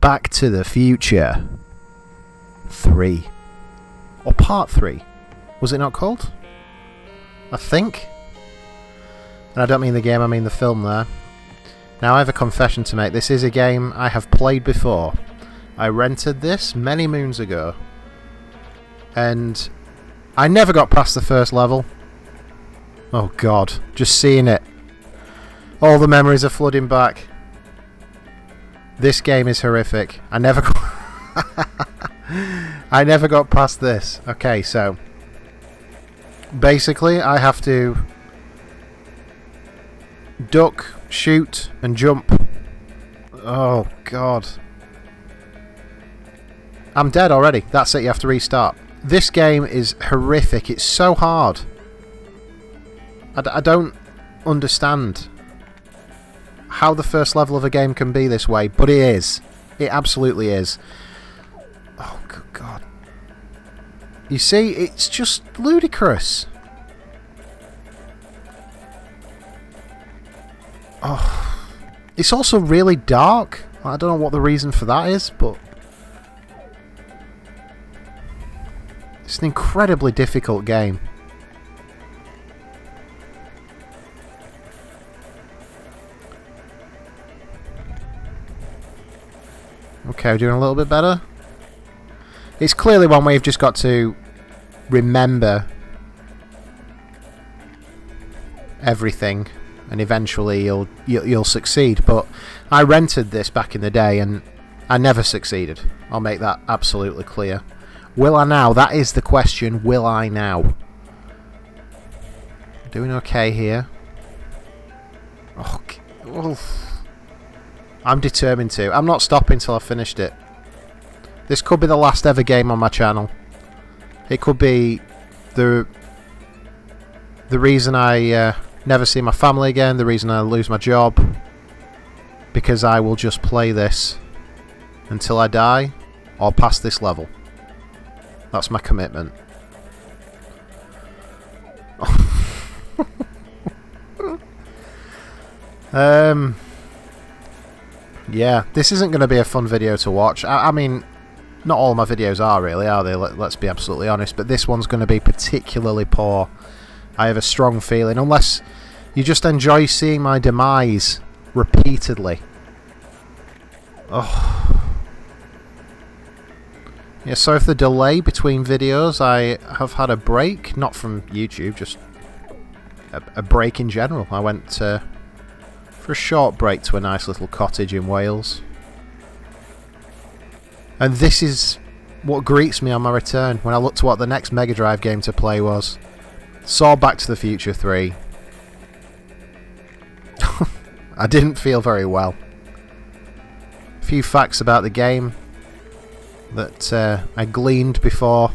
Back to the Future 3. Or Part 3. Was it not called? I think. And I don't mean the game, I mean the film there. Now I have a confession to make. This is a game I have played before. I rented this many moons ago. And I never got past the first level. Oh god, just seeing it. All the memories are flooding back. This game is horrific. I never got past this. Okay, so basically I have to duck, shoot and jump. Oh god. I'm dead already. That's it, you have to restart. This game is horrific. It's so hard. I don't understand how the first level of a game can be this way, but it is. It absolutely is. Oh, good God. You see, it's just ludicrous. Oh, it's also really dark. I don't know what the reason for that is, but it's an incredibly difficult game. Okay, we're doing a little bit better. It's clearly one where you've just got to remember everything, and eventually you'll succeed. But I rented this back in the day, and I never succeeded. I'll make that absolutely clear. Will I now? That is the question. Will I now? Doing okay here. Okay. Oof. I'm determined to. I'm not stopping till I've finished it. This could be the last ever game on my channel. It could be the reason I never see my family again, the reason I lose my job, because I will just play this until I die or past this level. That's my commitment. Yeah, this isn't going to be a fun video to watch. I mean, not all my videos are really, are they? Let's be absolutely honest. But this one's going to be particularly poor. I have a strong feeling. Unless you just enjoy seeing my demise repeatedly. Oh. Yeah, so if the delay between videos, I have had a break. Not from YouTube, just a break in general. I went for a short break to a nice little cottage in Wales. And this is what greets me on my return when I looked to what the next Mega Drive game to play was. Saw Back to the Future 3. I didn't feel very well. A few facts about the game that I gleaned before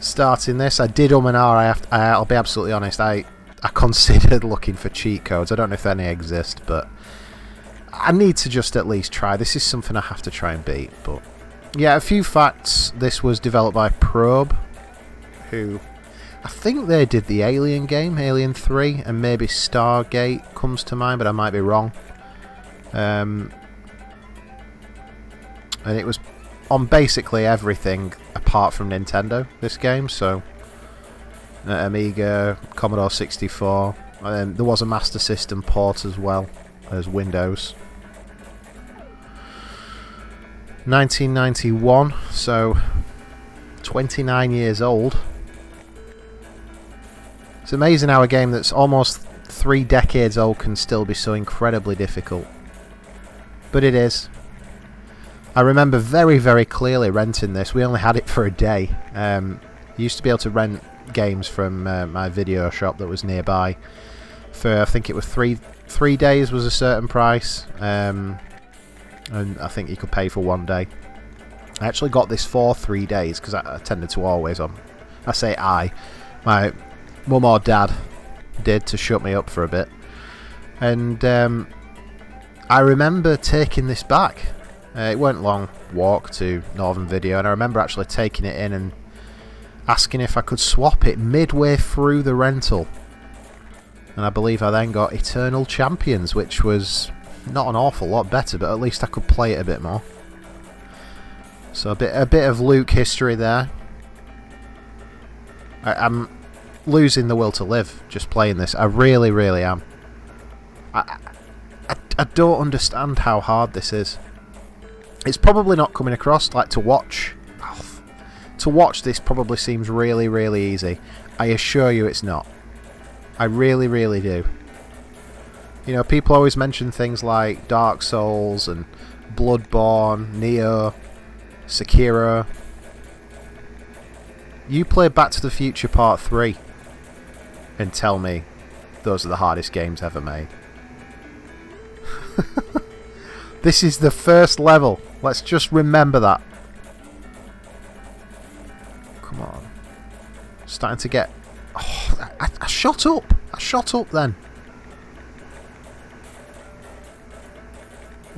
starting this. I did and ah. I'll be absolutely honest. I considered looking for cheat codes. I don't know if any exist, but I need to just at least try. This is something I have to try and beat. But yeah, a few facts. This was developed by Probe, who I think they did the Alien game, Alien 3, and maybe Stargate comes to mind, but I might be wrong. And it was on basically everything apart from Nintendo, this game, so Amiga, Commodore 64, and there was a Master System port as well as Windows. 1991, so 29 years old. It's amazing how a game that's almost 3 decades old can still be so incredibly difficult. But it is. I remember very, very clearly renting this. We only had it for a day. You used to be able to rent games from my video shop that was nearby for, I think it was three days was a certain price, and I think you could pay for 1 day. I actually got this for 3 days because I tended to always my mum or dad did, to shut me up for a bit. And I remember taking this back. It weren't long walk to Northern Video, and I remember actually taking it in and asking if I could swap it midway through the rental. And I believe I then got Eternal Champions, which was not an awful lot better, but at least I could play it a bit more. So a bit of Luke history there. I'm losing the will to live just playing this. I really, really am. I don't understand how hard this is. It's probably not coming across like to watch. To watch this probably seems really, really easy. I assure you it's not. I really, really do. You know, people always mention things like Dark Souls and Bloodborne, Neo, Sekiro. You play Back to the Future Part 3 and tell me those are the hardest games ever made. This is the first level. Let's just remember that. Come on. Starting to get... Oh, I shot up. I shot up then.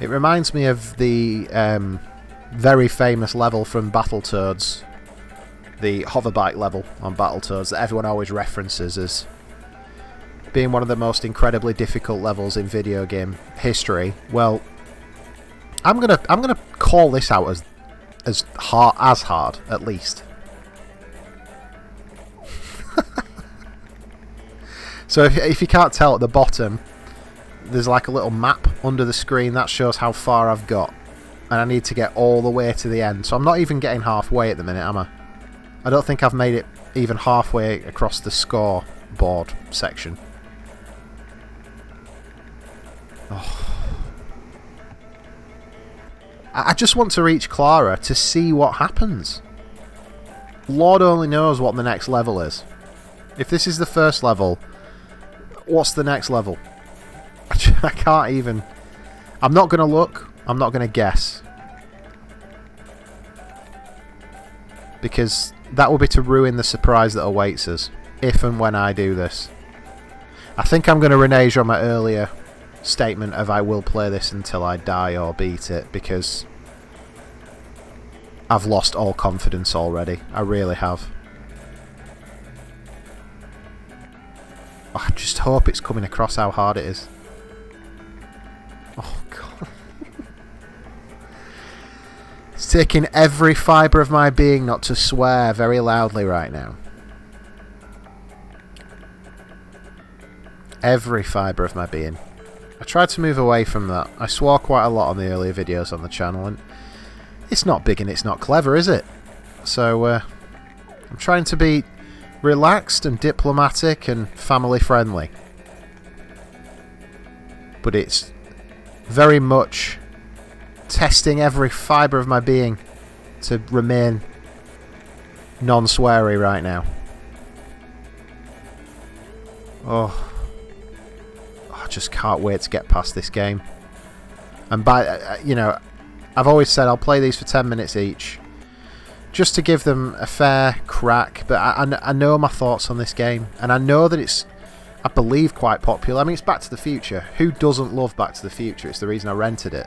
It reminds me of the very famous level from Battletoads. The hoverbike level on Battletoads that everyone always references as being one of the most incredibly difficult levels in video game history. Well, I'm gonna call this out as hard at least. So if you can't tell, at the bottom there's like a little map under the screen that shows how far I've got, and I need to get all the way to the end. So I'm not even getting halfway at the minute, am I? I don't think I've made it even halfway across the scoreboard section. Oh. I just want to reach Clara to see what happens. Lord only knows what the next level is. If this is the first level, what's the next level? I can't even... I'm not going to look. I'm not going to guess. Because that will be to ruin the surprise that awaits us, if and when I do this. I think I'm going to renege on my earlier statement of I will play this until I die or beat it, because I've lost all confidence already. I really have. Oh, I just hope it's coming across how hard it is. Oh, God. It's taking every fibre of my being not to swear very loudly right now. Every fibre of my being. I tried to move away from that. I swore quite a lot on the earlier videos on the channel, and it's not big and it's not clever, is it? So, I'm trying to be relaxed and diplomatic and family friendly. But it's very much testing every fibre of my being to remain non-sweary right now. Oh, I just can't wait to get past this game. And by, you know, I've always said I'll play these for 10 minutes each, just to give them a fair crack. But I know my thoughts on this game, and I know that it's, I believe, quite popular. I mean, it's Back to the Future. Who doesn't love Back to the Future? It's the reason I rented it.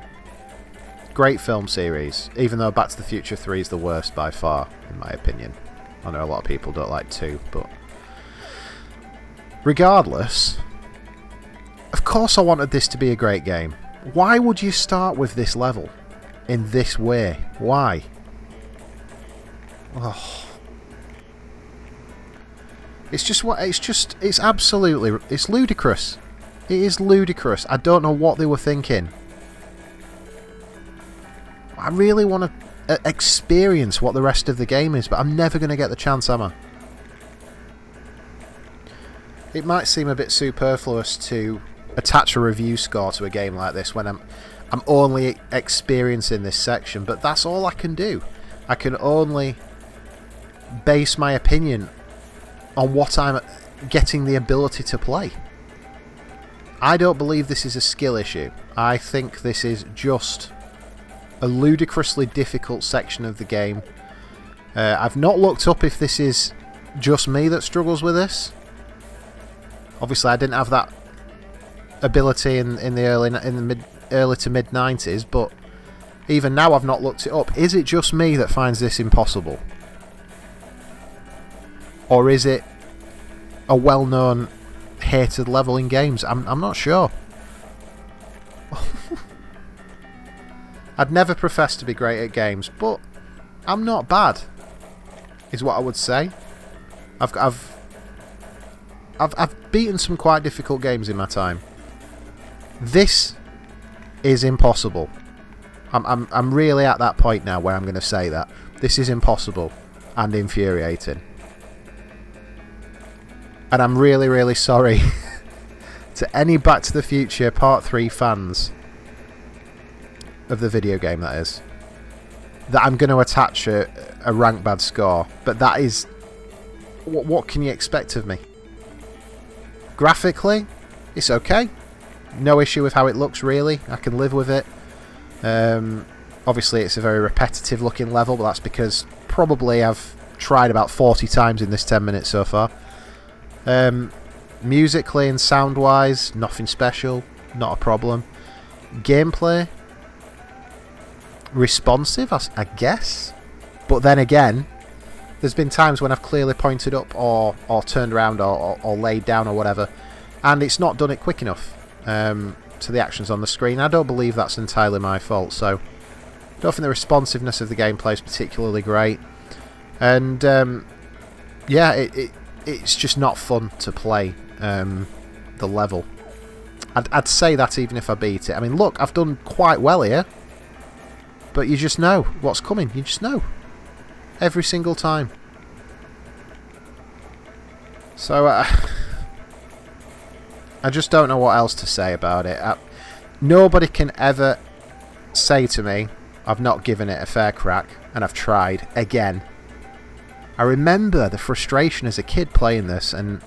Great film series, even though Back to the Future 3 is the worst by far, in my opinion. I know a lot of people don't like 2, but regardless, of course I wanted this to be a great game. Why would you start with this level in this way? Why? Oh. It's absolutely, it's ludicrous. It is ludicrous. I don't know what they were thinking. I really want to experience what the rest of the game is, but I'm never going to get the chance, am I? It might seem a bit superfluous to attach a review score to a game like this when I'm only experiencing this section, but that's all I can do. I can only base my opinion on what I'm getting the ability to play. I don't believe this is a skill issue. I think this is just a ludicrously difficult section of the game. I've not looked up if this is just me that struggles with this. Obviously, I didn't have that ability in the early to mid 90s, but even now I've not looked it up. Is it just me that finds this impossible, or is it a well-known hated level in games? I'm not sure. I'd never profess to be great at games, but I'm not bad, is what I would say. I've beaten some quite difficult games in my time. This is impossible. I'm really at that point now where I'm going to say that. This is impossible and infuriating. And I'm really, really sorry to any Back to the Future Part 3 fans of the video game, that is, that I'm going to attach a rank bad score. But that is... What can you expect of me? Graphically, it's okay. No issue with how it looks, really. I can live with it. Obviously, it's a very repetitive looking level, but that's because probably I've tried about 40 times in this 10 minutes so far. Musically and sound-wise, nothing special. Not a problem. Gameplay, responsive, I guess. But then again, there's been times when I've clearly pointed up or turned around or laid down or whatever, and it's not done it quick enough to the actions on the screen. I don't believe that's entirely my fault, so I don't think the responsiveness of the gameplay is particularly great. And yeah, it's just not fun to play the level. I'd say that even if I beat it. I mean, look, I've done quite well here, but you just know what's coming. You just know. Every single time. So, I just don't know what else to say about it. Nobody can ever say to me, I've not given it a fair crack, and I've tried again. I remember the frustration as a kid playing this, and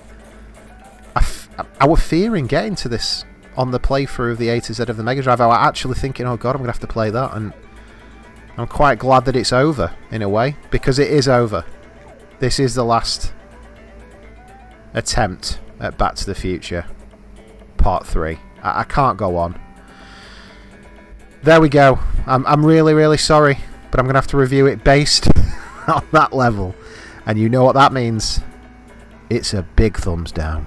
I was fearing getting to this on the playthrough of the A to Z of the Mega Drive. I was actually thinking, oh god, I'm going to have to play that, and I'm quite glad that it's over, in a way, because it is over. This is the last attempt at Back to the Future Part 3. I can't go on. There we go. I'm really, really sorry, but I'm going to have to review it based on that level. And you know what that means. It's a big thumbs down.